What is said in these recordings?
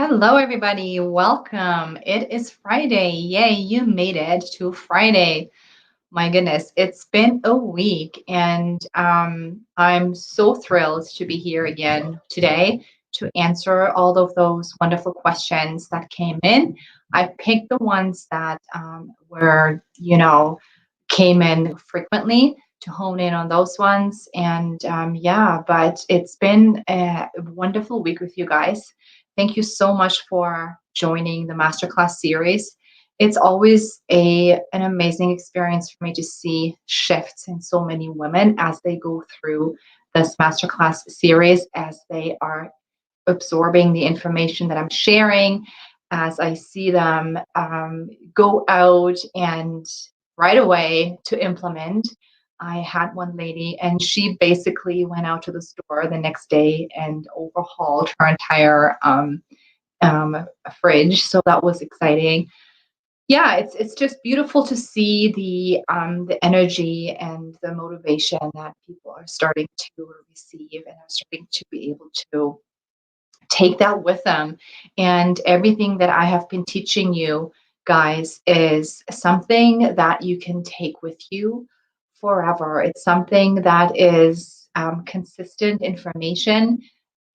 Hello, everybody. Welcome. It is Friday. Yay, you made it to Friday. My goodness, it's been a week, and I'm so thrilled to be here again today to answer all of those wonderful questions that came in. I picked the ones that came in frequently to hone in on those ones. And yeah, but it's been a wonderful week with you guys. Thank you so much for joining the masterclass series. It's always an amazing experience for me to see shifts in so many women as they go through this masterclass series, as they are absorbing the information that I'm sharing, as I see them go out and right away to implement. I had one lady, and she basically went out to the store the next day and overhauled her entire fridge. So that was exciting. Yeah, it's just beautiful to see the energy and the motivation that people are starting to receive and are starting to be able to take that with them. And everything that I have been teaching you guys is something that you can take with you forever. It's something that is consistent information,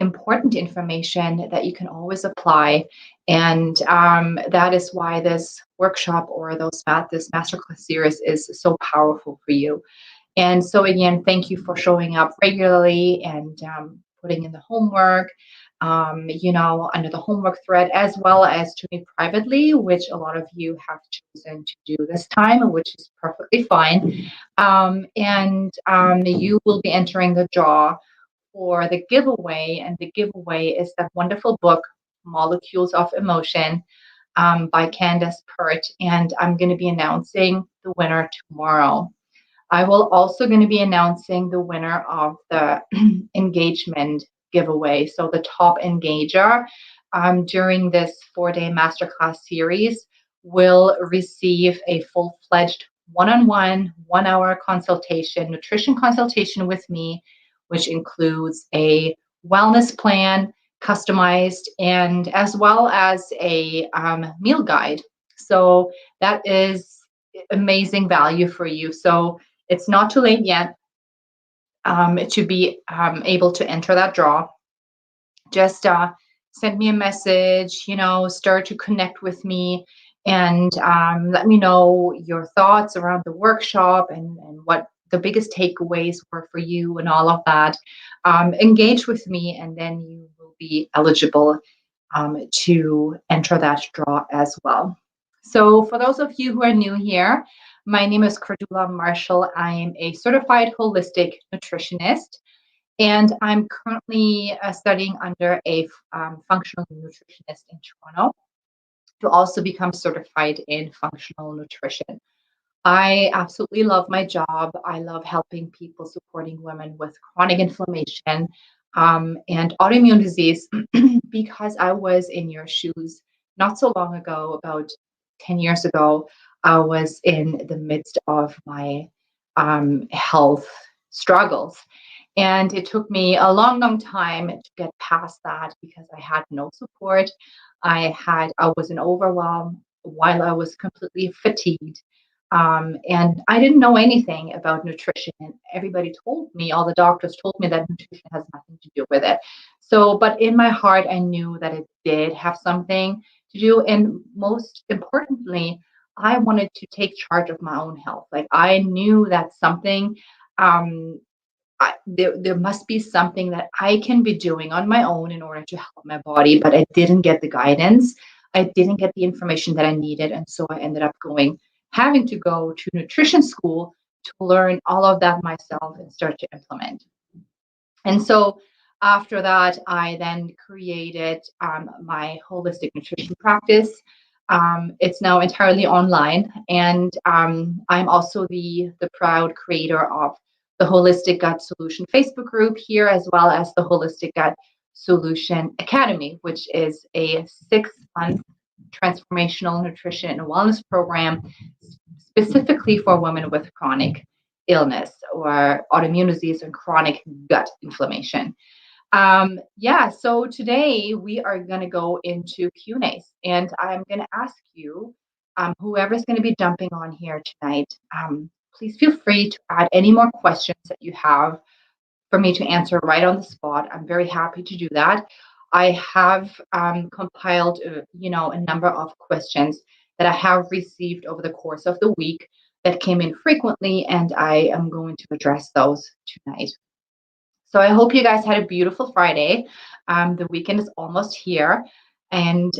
important information that you can always apply. And that is why this workshop or this masterclass series is so powerful for you. And so, again, thank you for showing up regularly and putting in the homework, under the homework thread, as well as to me privately, which a lot of you have chosen to do this time, which is perfectly fine. And you will be entering the draw for the giveaway. And the giveaway is that wonderful book, Molecules of Emotion, by Candace Pert. And I'm going to be announcing the winner tomorrow. I will also going to be announcing the winner of the engagement giveaway. So the top engager during this 4-day masterclass series will receive a full-fledged one-on-one, 1-hour consultation, nutrition consultation with me, which includes a wellness plan, customized, and as well as a meal guide. So that is amazing value for you. So it's not too late yet to be able to enter that draw. Just send me a message, start to connect with me, and let me know your thoughts around the workshop and what the biggest takeaways were for you and all of that. Engage with me, and then you will be eligible to enter that draw as well. So for those of you who are new here, my name is Cordula Marshall. I am a certified holistic nutritionist, and I'm currently studying under a functional nutritionist in Toronto to also become certified in functional nutrition. I absolutely love my job. I love helping people, supporting women with chronic inflammation and autoimmune disease because I was in your shoes not so long ago, about 10 years ago. I was in the midst of my health struggles. And it took me a long, long time to get past that because I had no support. I was in overwhelm while I was completely fatigued. And I didn't know anything about nutrition. And everybody told me, all the doctors told me that nutrition has nothing to do with it. So, but in my heart, I knew that it did have something to do. And most importantly, I wanted to take charge of my own health. Like I knew that something, there must be something that I can be doing on my own in order to help my body, but I didn't get the guidance. I didn't get the information that I needed. And so I ended up having to go to nutrition school to learn all of that myself and start to implement. And so after that, I then created my holistic nutrition practice. It's now entirely online, and I'm also the proud creator of the Holistic Gut Solution Facebook group here, as well as the Holistic Gut Solution Academy, which is a 6-month transformational nutrition and wellness program specifically for women with chronic illness or autoimmune disease and chronic gut inflammation. Yeah, so today we are going to go into Q&As, and I'm going to ask you, whoever's going to be jumping on here tonight, please feel free to add any more questions that you have for me to answer right on the spot. I'm very happy to do that. I have compiled, a number of questions that I have received over the course of the week that came in frequently, and I am going to address those tonight. So I hope you guys had a beautiful Friday. The weekend is almost here. And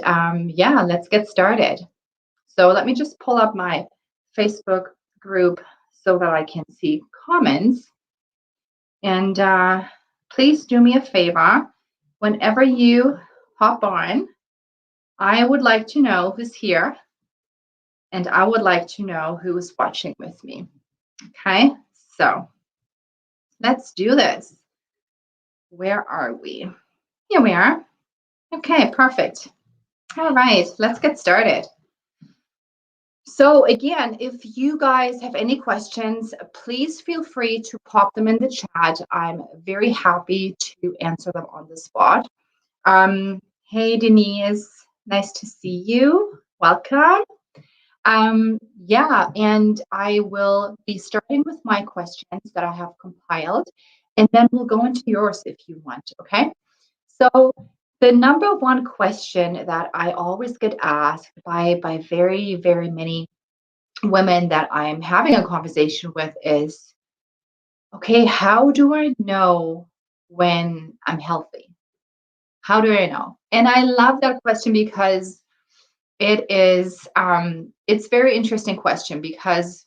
yeah, let's get started. So let me just pull up my Facebook group so that I can see comments. And please do me a favor. Whenever you hop on, I would like to know who's here. And I would like to know who is watching with me. Okay, so let's do this. Where are we? Here we are. Okay, perfect. All right, let's get started. So again, if you guys have any questions, please feel free to pop them in the chat. I'm very happy to answer them on the spot. Hey, Denise, nice to see you. Welcome. Yeah, and I will be starting with my questions that I have compiled, and then we'll go into yours if you want, okay? So the number one question that I always get asked by very, very many women that I'm having a conversation with is, okay, how do I know when I'm healthy? How do I know? And I love that question because it's very interesting question because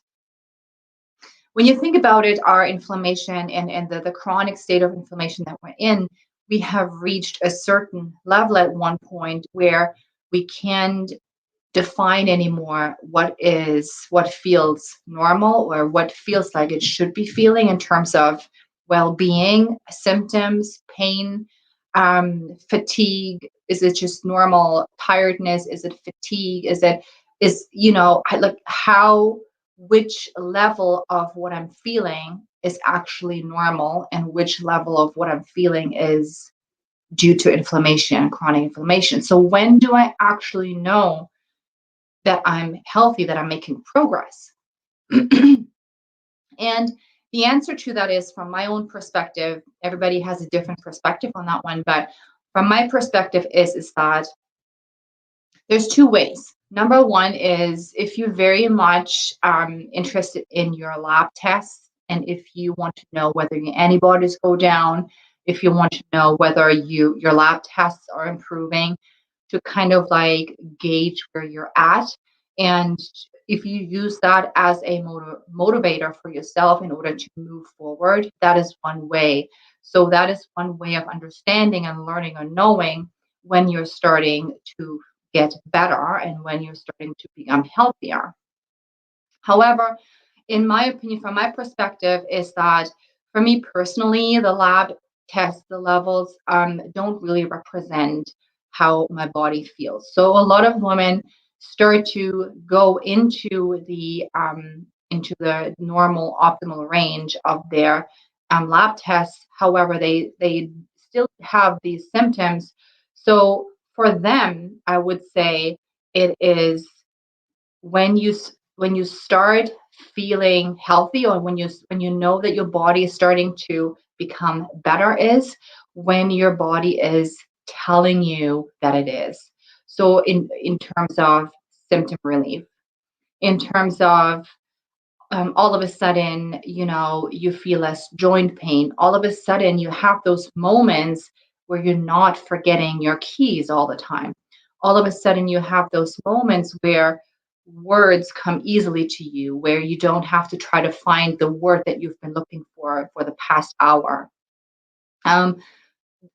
when you think about it, our inflammation and the chronic state of inflammation that we're in, we have reached a certain level at one point where we can't define anymore what feels normal or what feels like it should be feeling in terms of well-being, symptoms, pain, fatigue. Is it just normal tiredness? Is it fatigue? Like how which level of what I'm feeling is actually normal and which level of what I'm feeling is due to inflammation, chronic inflammation. So when do I actually know that I'm healthy, that I'm making progress? And the answer to that is, from my own perspective, everybody has a different perspective on that one, but from my perspective is that there's two ways. Number one is if you're very much interested in your lab tests, and if you want to know whether your antibodies go down, if you want to know whether your lab tests are improving, to kind of like gauge where you're at. And if you use that as a motivator for yourself in order to move forward, that is one way. So that is one way of understanding and learning and knowing when you're starting to get better and when you're starting to become healthier. However, in my opinion, from my perspective, is that for me personally, the lab tests, the levels don't really represent how my body feels. So a lot of women start to go into the normal optimal range of their lab tests. However, they still have these symptoms. So for them, I would say it is when you start feeling healthy, or when you know that your body is starting to become better, is when your body is telling you that it is. So in terms of symptom relief, in terms of all of a sudden, you feel less joint pain. All of a sudden, you have those moments where you're not forgetting your keys all the time. All of a sudden, you have those moments where words come easily to you, where you don't have to try to find the word that you've been looking for the past hour. Um,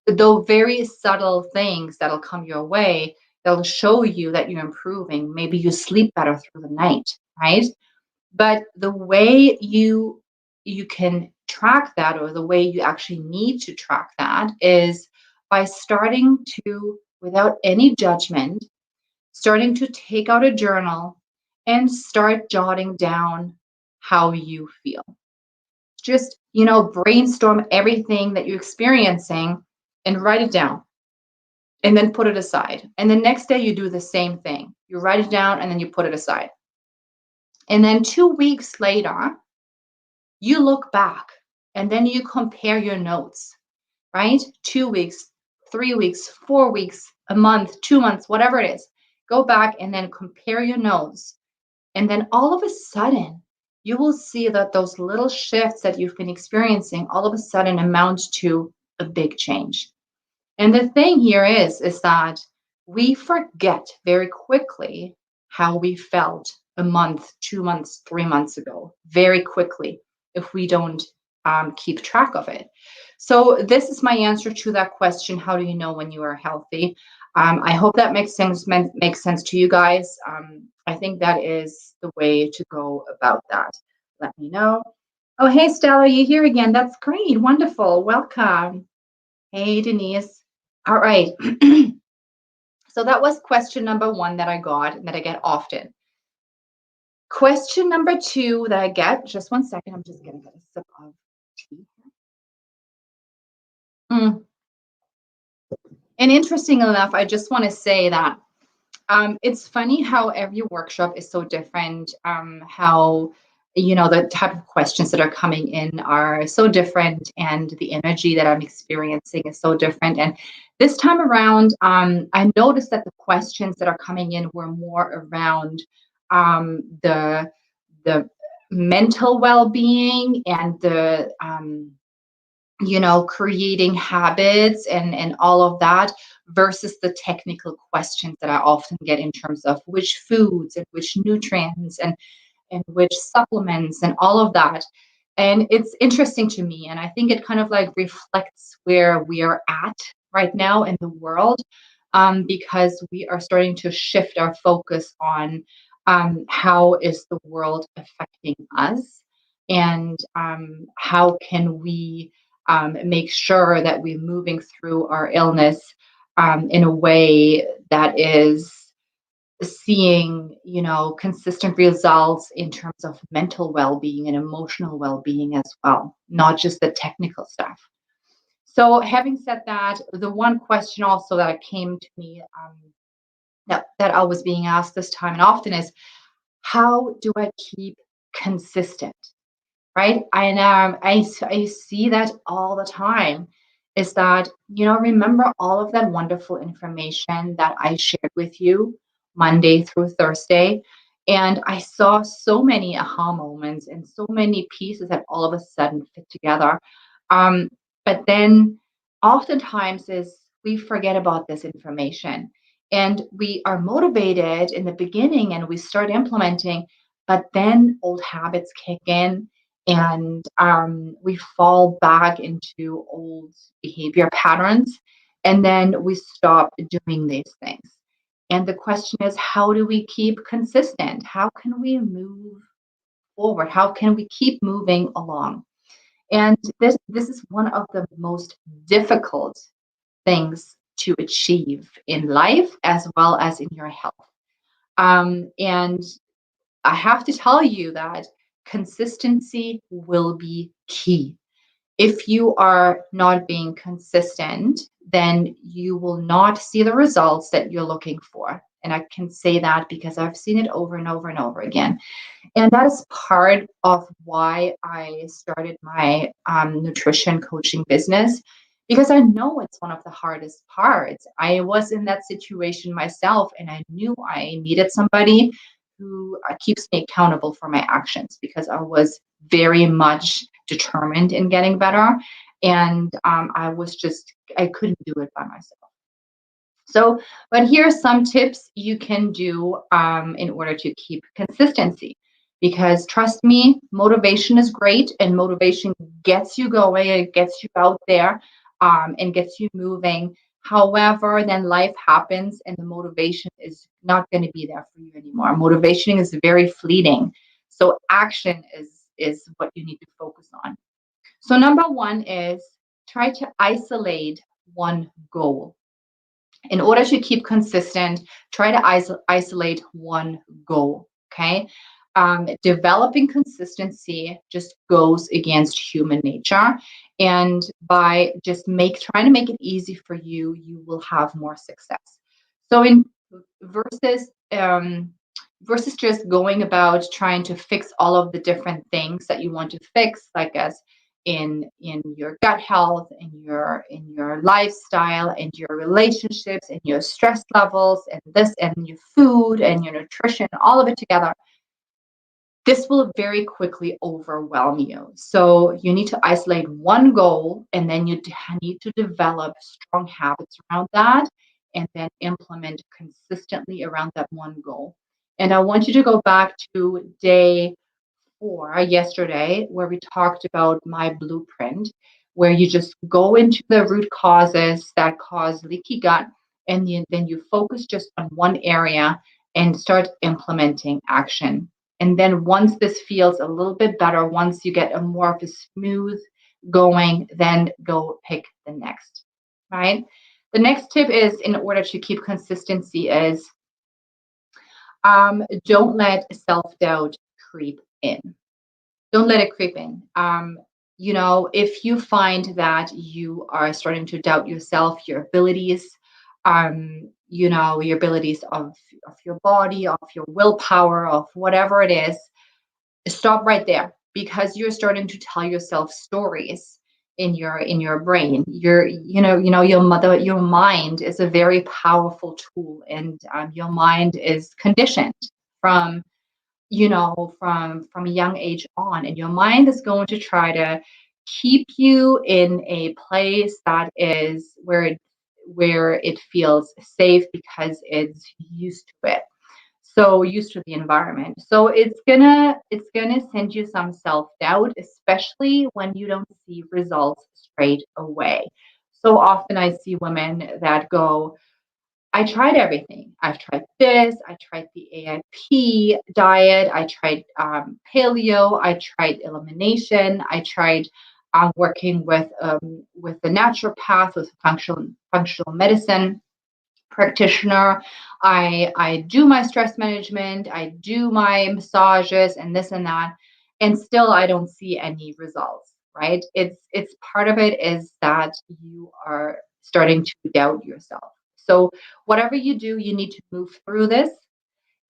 though very subtle things that'll come your way, they'll show you that you're improving. Maybe you sleep better through the night, right? But the way you can track that, or the way you actually need to track that, is by starting to, without any judgment, starting to take out a journal and start jotting down how you feel. Just, brainstorm everything that you're experiencing and write it down and then put it aside. And the next day you do the same thing. You write it down and then you put it aside. And then 2 weeks later, you look back and then you compare your notes, right? 2 weeks, 3 weeks, 4 weeks, a month, 2 months, whatever it is. Go back and then compare your notes. And then all of a sudden, you will see that those little shifts that you've been experiencing all of a sudden amount to a big change. And the thing here is that we forget very quickly how we felt a month, 2 months, 3 months ago, very quickly if we don't keep track of it. So this is my answer to that question. How do you know when you are healthy? I hope that makes sense to you guys. I think that is the way to go about that. Let me know. Oh, hey, Stella, you here again? That's great. Wonderful. Welcome. Hey, Denise. All right. So that was question number one that I got and that I get often. Question number two that I get, just one second, I'm just going to get a sip of tea. Mm. And interesting enough, I just want to say that it's funny how every workshop is so different, how the type of questions that are coming in are so different, and the energy that I'm experiencing is so different. And this time around, I noticed that the questions that are coming in were more around the mental well-being and the creating habits and all of that versus the technical questions that I often get in terms of which foods and which nutrients and which supplements and all of that. And it's interesting to me. And I think it kind of like reflects where we are at right now in the world, because we are starting to shift our focus on how is the world affecting us, and how can we make sure that we're moving through our illness in a way that is seeing, consistent results in terms of mental well-being and emotional well-being as well, not just the technical stuff. So having said that, the one question also that came to me, that I was being asked this time and often is, how do I keep consistent? Right? And I see that all the time, is that, remember all of that wonderful information that I shared with you Monday through Thursday. And I saw so many aha moments and so many pieces that all of a sudden fit together. But then oftentimes is we forget about this information, and we are motivated in the beginning and we start implementing, but then old habits kick in, and we fall back into old behavior patterns, and then we stop doing these things. And the question is, how do we keep consistent? How can we move forward? How can we keep moving along? And this is one of the most difficult things to achieve in life as well as in your health. And I have to tell you that consistency will be key. If you are not being consistent, then you will not see the results that you're looking for. And I can say that because I've seen it over and over and over again. And that is part of why I started my nutrition coaching business, because I know it's one of the hardest parts. I was in that situation myself, and I knew I needed somebody who keeps me accountable for my actions, because I was very much determined in getting better. And I couldn't do it by myself. So, but here are some tips you can do in order to keep consistency. Because trust me, motivation is great, and motivation gets you going, it gets you out there, and gets you moving. However, then life happens and the motivation is not going to be there for you anymore. Motivation is very fleeting. So action is what you need to focus on. So number one is try to isolate one goal. In order to keep consistent, try to isolate one goal. Okay. Developing consistency just goes against human nature. And by just trying to make it easy for you, you will have more success. So in versus versus just going about trying to fix all of the different things that you want to fix, like as in your gut health, in your lifestyle, and your relationships, and your stress levels, and this, and your food, and your nutrition, all of it together, this will very quickly overwhelm you. So you need to isolate one goal, and then you need to develop strong habits around that, and then implement consistently around that one goal. And I want you to go back to day 4 yesterday, where we talked about my blueprint, where you just go into the root causes that cause leaky gut, and then you focus just on one area and start implementing action. And then once this feels a little bit better, once you get a more of a smooth going, then go pick the next, right? The next tip is, in order to keep consistency, is don't let self-doubt creep in. Don't let it creep in. If you find that you are starting to doubt yourself, your abilities, your abilities of your body, of your willpower, of whatever it is, stop right there, because you're starting to tell yourself stories in your brain. Your mind is a very powerful tool, and your mind is conditioned from from a young age on, and your mind is going to try to keep you in a place that is where it feels safe, because it's used to it, so used to the environment. So it's gonna send you some self-doubt, especially when you don't see results straight away. So often I see women that go, I tried everything. I've tried this. I tried the AIP diet. I tried paleo. I tried elimination. I tried working with the naturopath, with functional medicine practitioner. I do my stress management. I do my massages and this and that, and still I don't see any results. Right? It's part of it is that you are starting to doubt yourself. So whatever you do, you need to move through this,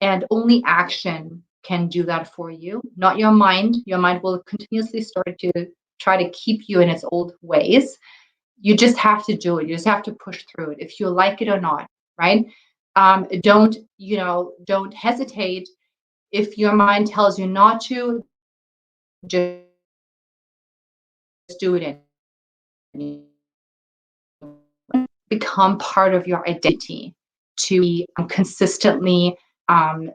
and only action can do that for you, not your mind. Your mind will continuously start to try to keep you in its old ways. You just have to do it. You just have to push through it, if you like it or not, right? Don't hesitate. If your mind tells you not to, just do it anyway. Become part of your identity to be consistently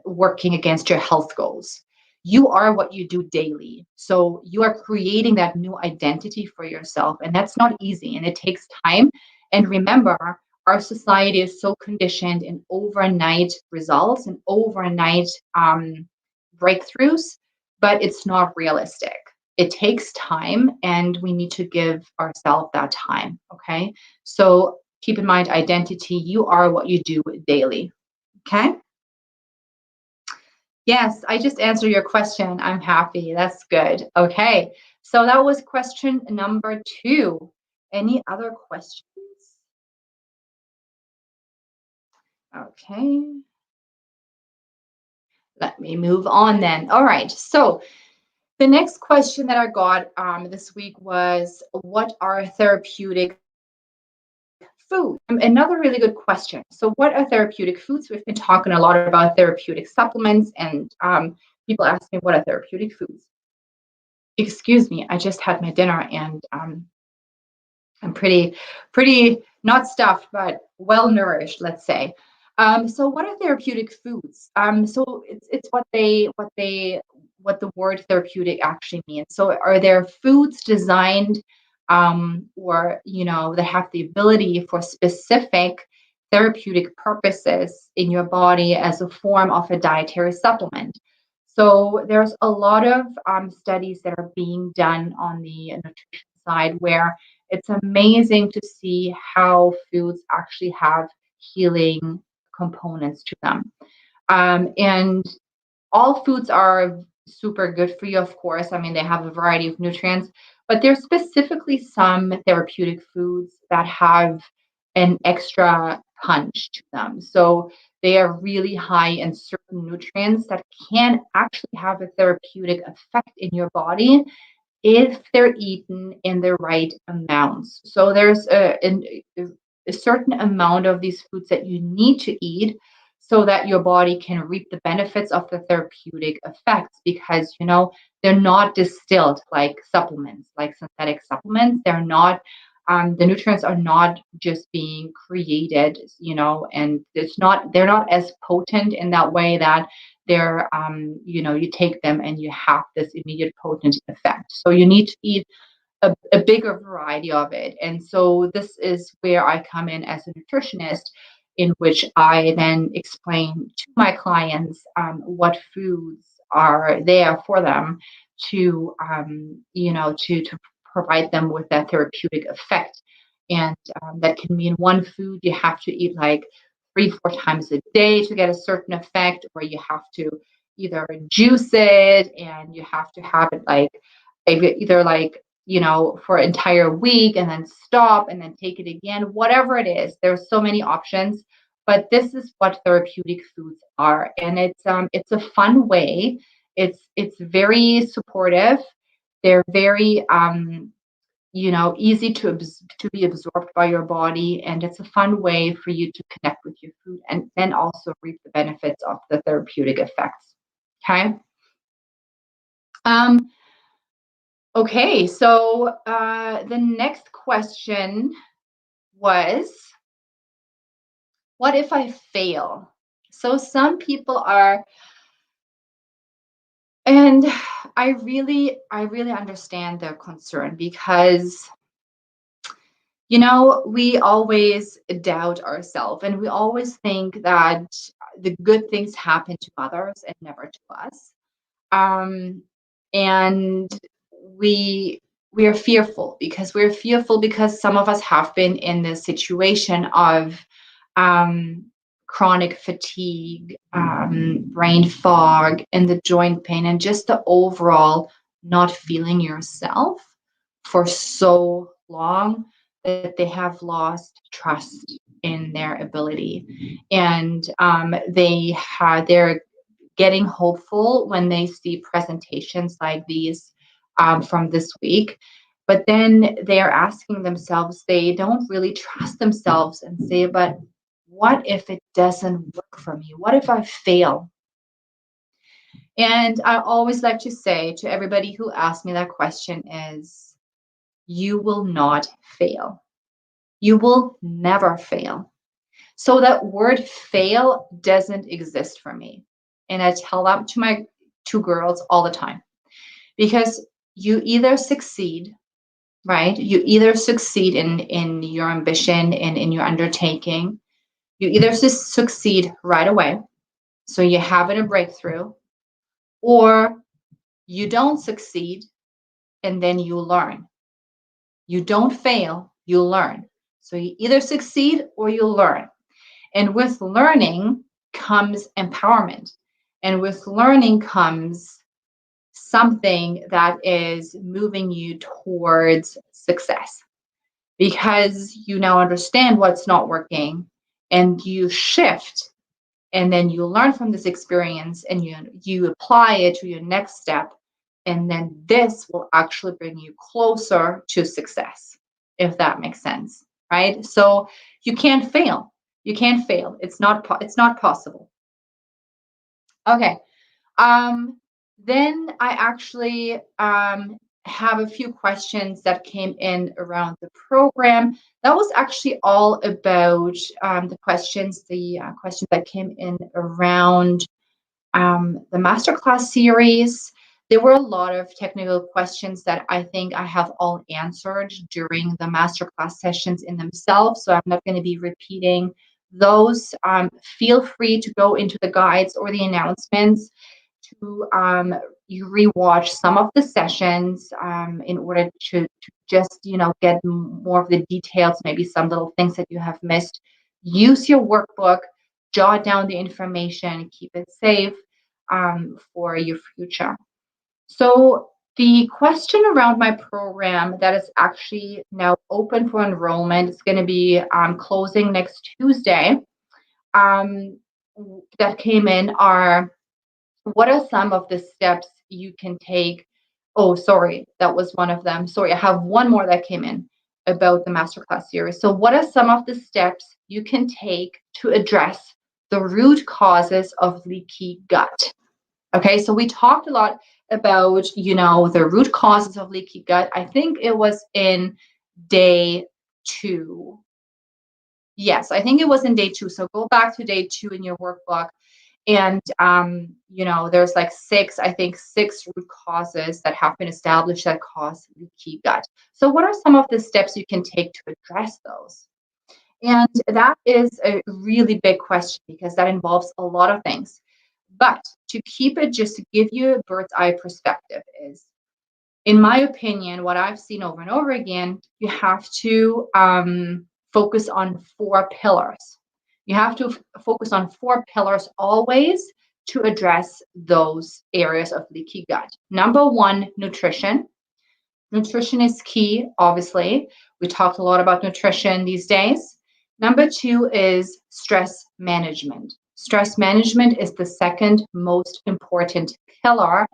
working against your health goals. You are what you do daily. So you are creating that new identity for yourself. And that's not easy, and it takes time. And remember, our society is so conditioned in overnight results and overnight breakthroughs, but it's not realistic. It takes time, and we need to give ourselves that time. Okay. So keep in mind, identity, you are what you do daily. Okay. Yes, I just answered your question. I'm happy. That's good. Okay. So that was question number 2. Any other questions? Okay. Let me move on then. All right. So the next question that I got this week was, what are therapeutic food? Another really good question. So, what are therapeutic foods? We've been talking a lot about therapeutic supplements, and people ask me, what are therapeutic foods? Excuse me, I just had my dinner, and I'm pretty not stuffed, but well nourished, let's say. So, what are therapeutic foods? So it's what the word therapeutic actually means. So, are there foods designed, or that have the ability for specific therapeutic purposes in your body as a form of a dietary supplement? So there's a lot of studies that are being done on the nutrition side, where it's amazing to see how foods actually have healing components to them. And all foods are super good for you, of course. I mean, they have a variety of nutrients, but there's specifically some therapeutic foods that have an extra punch to them. So they are really high in certain nutrients that can actually have a therapeutic effect in your body if they're eaten in the right amounts. So there's a certain amount of these foods that you need to eat so that your body can reap the benefits of the therapeutic effects, because they're not distilled like supplements, like synthetic supplements. They're not the nutrients are not just being created, and they're not as potent in that way that they're you take them and you have this immediate potent effect. So you need to eat a bigger variety of it. And so this is where I come in as a nutritionist, in which I then explain to my clients what foods are there for them to to provide them with that therapeutic effect. And that can mean one food you have to eat like 3, 4 times a day to get a certain effect, or you have to either juice it and you have to have it like either like for an entire week and then stop and then take it again, whatever it is. There's so many options, but this is what therapeutic foods are, and it's a fun way. It's very supportive. They're very easy to be absorbed by your body, and it's a fun way for you to connect with your food and then also reap the benefits of the therapeutic effects. Okay. Um, Okay, so the next question was, what if I fail? So some people are, and I really understand their concern, because we always doubt ourselves, and we always think that the good things happen to others and never to us. um, and we we are fearful, because some of us have been in this situation of um, chronic fatigue, brain fog, and the joint pain, and just the overall not feeling yourself for so long that they have lost trust in their ability, and they're getting hopeful when they see presentations like these from this week. But then they are asking themselves, they don't really trust themselves and say, but what if it doesn't work for me? What if I fail? And I always like to say to everybody who asks me that question is, you will not fail. You will never fail. So that word fail doesn't exist for me. And I tell that to my 2 girls all the time, because you either succeed, right? You either succeed in your ambition and in your undertaking. You either succeed right away, so you have it a breakthrough, or you don't succeed and then you learn. You don't fail, you learn. So you either succeed or you learn. And with learning comes empowerment. And with learning comes something that is moving you towards success, because you now understand what's not working and you shift, and then you learn from this experience and you apply it to your next step, and then this will actually bring you closer to success, if that makes sense, right? So you can't fail. You can't fail. It's not possible. Okay. um then I actually have a few questions that came in around the program. That was actually all about the questions that came in around the masterclass series. There were a lot of technical questions that I think I have all answered during the masterclass sessions in themselves, so I'm not going to be repeating those. Feel free to go into the guides or the announcements to you rewatch some of the sessions in order to just get more of the details, maybe some little things that you have missed. Use your workbook, jot down the information, keep it safe. for your future. So the question around my program that is actually now open for enrollment is going to be closing next Tuesday. Um, that came in are, what are some of the steps you can take? Oh, sorry, that was one of them. Sorry, I have one more that came in about the masterclass series. So, what are some of the steps you can take to address the root causes of leaky gut? Okay, so we talked a lot about, the root causes of leaky gut. I think it was in day two. Yes, I think it was in day two. So go back to day two in your workbook. And, there's like I think six root causes that have been established that cause leaky gut. So what are some of the steps you can take to address those? And that is a really big question because that involves a lot of things. But to keep it, just to give you a bird's eye perspective, is, in my opinion, what I've seen over and over again, you have to focus on four pillars. You have to focus on four pillars always to address those areas of leaky gut. Number one, nutrition. Nutrition is key, obviously. We talked a lot about nutrition these days. Number two is stress management. Stress management is the second most important pillar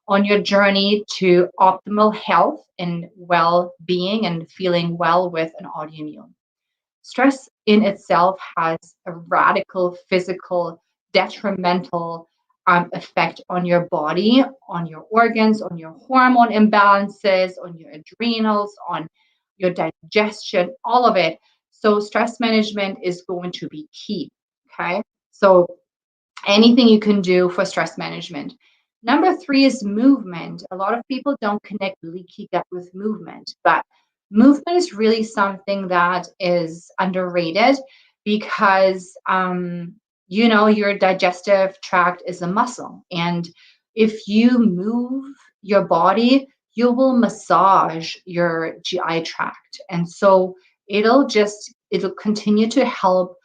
on your journey to optimal health and well-being and feeling well with an autoimmune. Stress in itself has a radical physical, detrimental effect on your body, on your organs, on your hormone imbalances, on your adrenals, on your digestion, all of it. So, stress management is going to be key. Okay. So, anything you can do for stress management. Number three is movement. A lot of people don't connect leaky gut with movement, but movement is really something that is underrated because, your digestive tract is a muscle. And if you move your body, you will massage your GI tract. And so it'll continue to help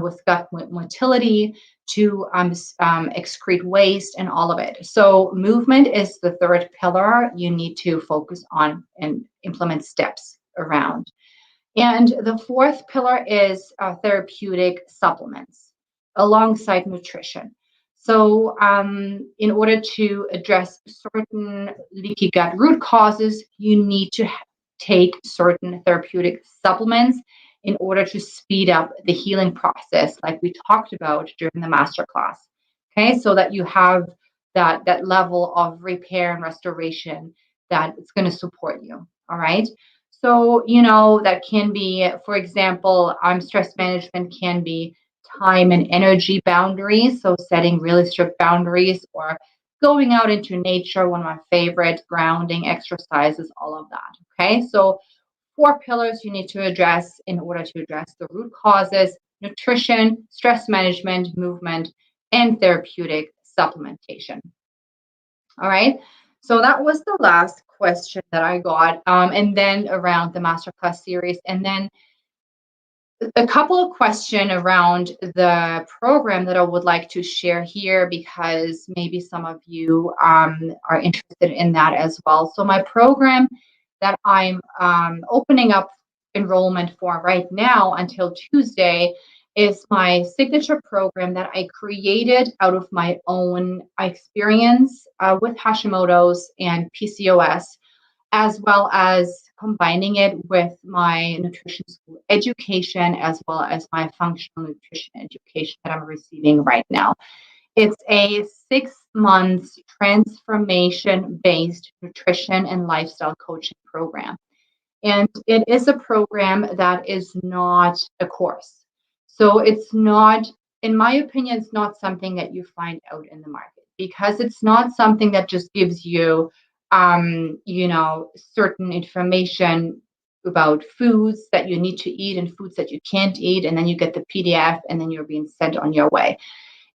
with gut motility, to excrete waste and all of it. So movement is the third pillar you need to focus on and implement steps around. And the fourth pillar is therapeutic supplements alongside nutrition. So, in order to address certain leaky gut root causes, you need to take certain therapeutic supplements in order to speed up the healing process, like we talked about during the masterclass. Okay, so that you have that level of repair and restoration that it's going to support you. All right. So, that can be, for example, stress management can be time and energy boundaries. So, setting really strict boundaries, or going out into nature, one of my favorite grounding exercises, all of that. Okay. So, four pillars you need to address in order to address the root causes: nutrition, stress management, movement, and therapeutic supplementation. All right. So that was the last question that I got. And then around the masterclass series, and then a couple of questions around the program that I would like to share here, because maybe some of you are interested in that as well. So my program that I'm opening up enrollment for right now until Tuesday is my signature program that I created out of my own experience with Hashimoto's and PCOS, as well as combining it with my nutrition school education, as well as my functional nutrition education that I'm receiving right now. It's a 6 month transformation based nutrition and lifestyle coaching program. And it is a program that is not a course. So it's not, in my opinion, it's not something that you find out in the market, because it's not something that just gives you, certain information about foods that you need to eat and foods that you can't eat. And then you get the PDF and then you're being sent on your way.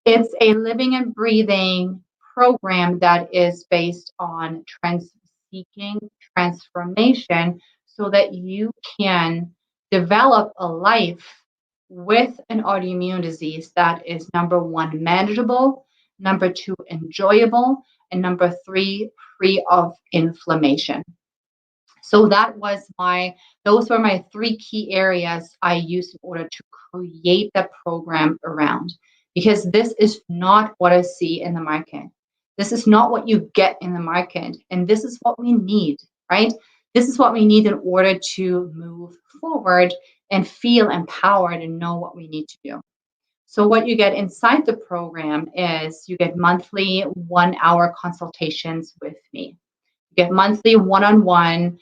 It's a living and breathing program that is based on seeking transformation so that you can develop a life with an autoimmune disease that is, number one, manageable, number two, enjoyable, and number three, free of inflammation. So those were my three key areas I used in order to create the program around. Because this is not what I see in the market. This is not what you get in the market. And this is what we need, right? This is what we need in order to move forward and feel empowered and know what we need to do. So what you get inside the program is you get monthly 1 hour consultations with me. You get monthly one-on-one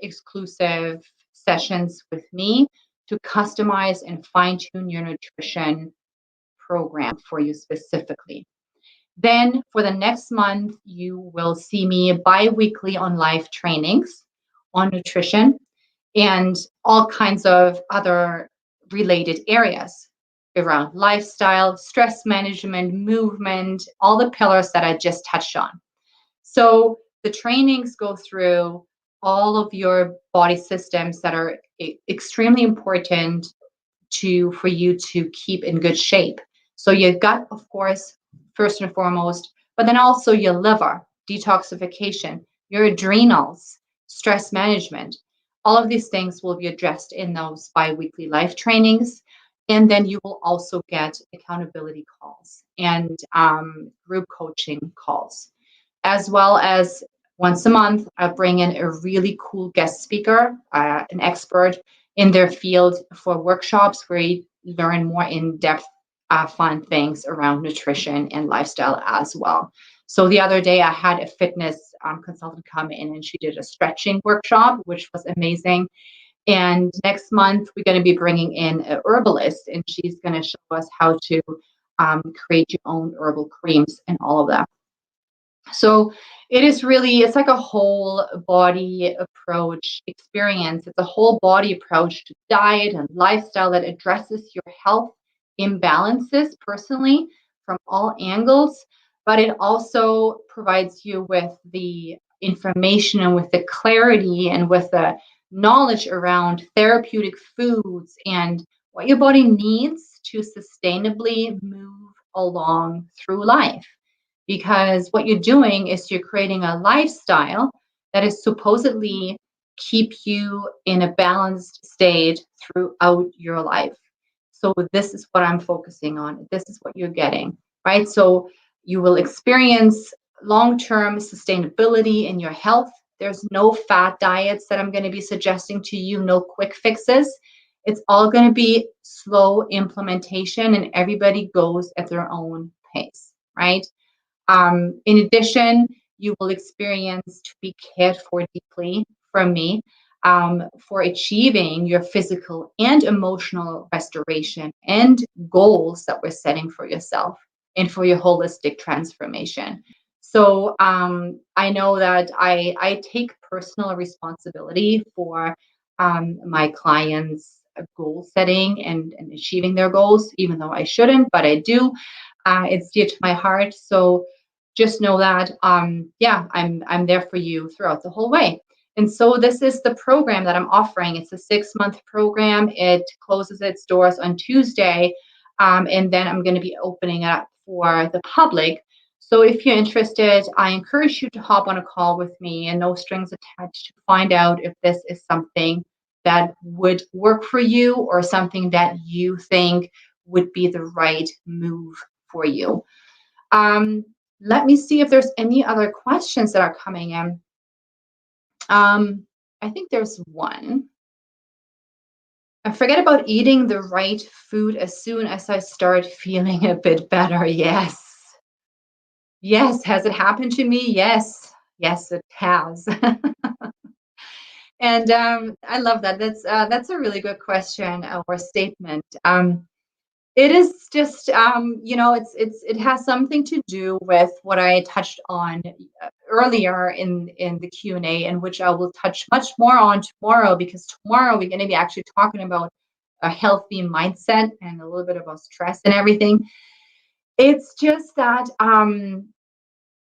exclusive sessions with me to customize and fine-tune your nutrition program for you specifically. Then for the next month, you will see me bi-weekly on live trainings on nutrition and all kinds of other related areas around lifestyle, stress management, movement, all the pillars that I just touched on. So the trainings go through all of your body systems that are extremely important for you to keep in good shape. So your gut, of course, first and foremost, but then also your liver, detoxification, your adrenals, stress management. All of these things will be addressed in those bi-weekly life trainings. And then you will also get accountability calls and group coaching calls, as well as once a month, I bring in a really cool guest speaker, an expert in their field for workshops where you learn more in-depth, fun things around nutrition and lifestyle as well. So the other day, I had a fitness consultant come in and she did a stretching workshop, which was amazing. And next month, we're going to be bringing in a herbalist, and she's going to show us how to create your own herbal creams and all of that. So it's like a whole body approach experience. It's a whole body approach to diet and lifestyle that addresses your health imbalances personally from all angles, but it also provides you with the information and with the clarity and with the knowledge around therapeutic foods and what your body needs to sustainably move along through life. Because what you're doing is you're creating a lifestyle that is supposedly keep you in a balanced state throughout your life. So this is what I'm focusing on. This is what you're getting, right? So you will experience long-term sustainability in your health. There's no fat diets that I'm going to be suggesting to you, no quick fixes. It's all going to be slow implementation, and everybody goes at their own pace, right? In addition, you will experience to be cared for deeply from me for achieving your physical and emotional restoration and goals that we're setting for yourself and for your holistic transformation. So I know that I take personal responsibility for my clients' goal setting and achieving their goals, even though I shouldn't, but I do. It's dear to my heart. So just know that yeah, I'm there for you throughout the whole way. And so this is the program that I'm offering. It's a 6-month program. It closes its doors on Tuesday, and then I'm going to be opening it up for the public. So if you're interested, I encourage you to hop on a call with me, and no strings attached, to find out if this is something that would work for you or something that you think would be the right move for you. Let me see if there's any other questions that are coming in. I think there's one. I forget about eating the right food as soon as I start feeling a bit better. Yes. Yes. Has it happened to me? Yes. Yes, it has. And I love that. That's a really good question or statement. It is just, it has something to do with what I touched on earlier in the Q&A, and which I will touch much more on tomorrow, because tomorrow we're going to be actually talking about a healthy mindset and a little bit about stress and everything. It's just that,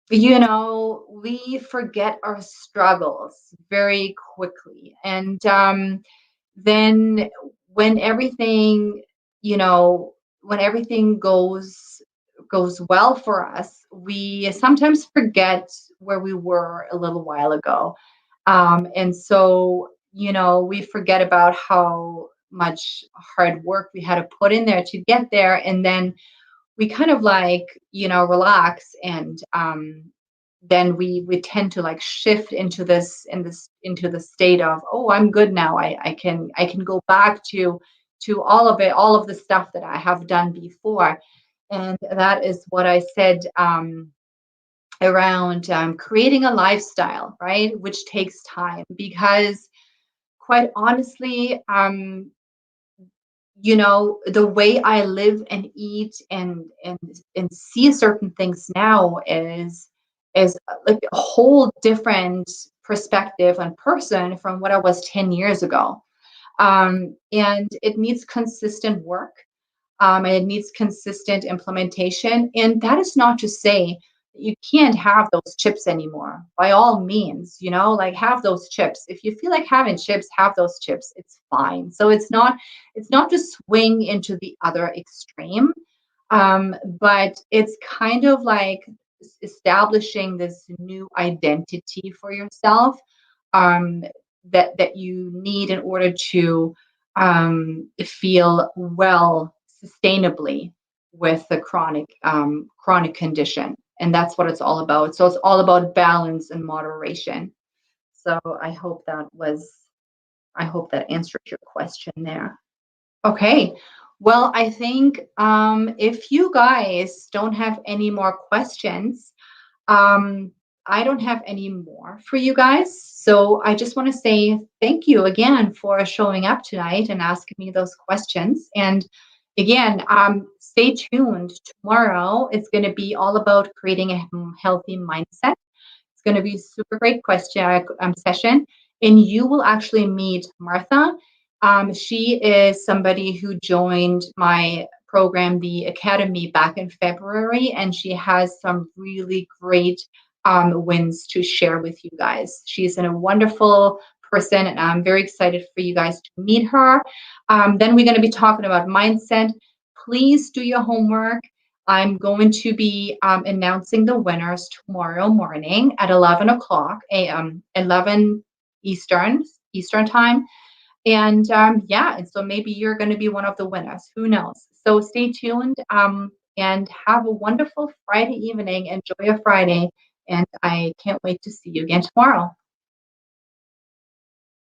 we forget our struggles very quickly. And then when everything, when everything goes goes well for us, we sometimes forget where we were a little while ago. And so, we forget about how much hard work we had to put in there to get there. And then we kind of like, relax, and then we tend to like shift into the state of, oh, I'm good now. I can go back to all of it, all of the stuff that I have done before. And that is what I said, around creating a lifestyle, right? Which takes time, because quite honestly, the way I live and eat and see certain things now is like a whole different perspective and person from what I was 10 years ago. And it needs consistent work, and it needs consistent implementation. And that is not to say that you can't have those chips anymore. By all means, like have those chips. If you feel like having chips, have those chips. It's fine. So it's not to swing into the other extreme, but it's kind of like establishing this new identity for yourself, um, that you need in order to feel well sustainably with the chronic condition. And that's what it's all about. So it's all about balance and moderation. So I hope that answered your question there. Okay. Well, I think, if you guys don't have any more questions, um, I don't have any more for you guys. So I just want to say thank you again for showing up tonight and asking me those questions. And again, stay tuned. Tomorrow it's going to be all about creating a healthy mindset. It's going to be a super great question session, and you will actually meet Martha. She is somebody who joined my program, the Academy, back in February, and she has some really great wins to share with you guys. She's a wonderful person, and I'm very excited for you guys to meet her. Then we're going to be talking about mindset. Please do your homework. I'm going to be announcing the winners tomorrow morning at 11 o'clock a.m., 11 Eastern time. And yeah, and so maybe you're going to be one of the winners. Who knows? So stay tuned, and have a wonderful Friday evening. Enjoy your Friday. And I can't wait to see you again tomorrow.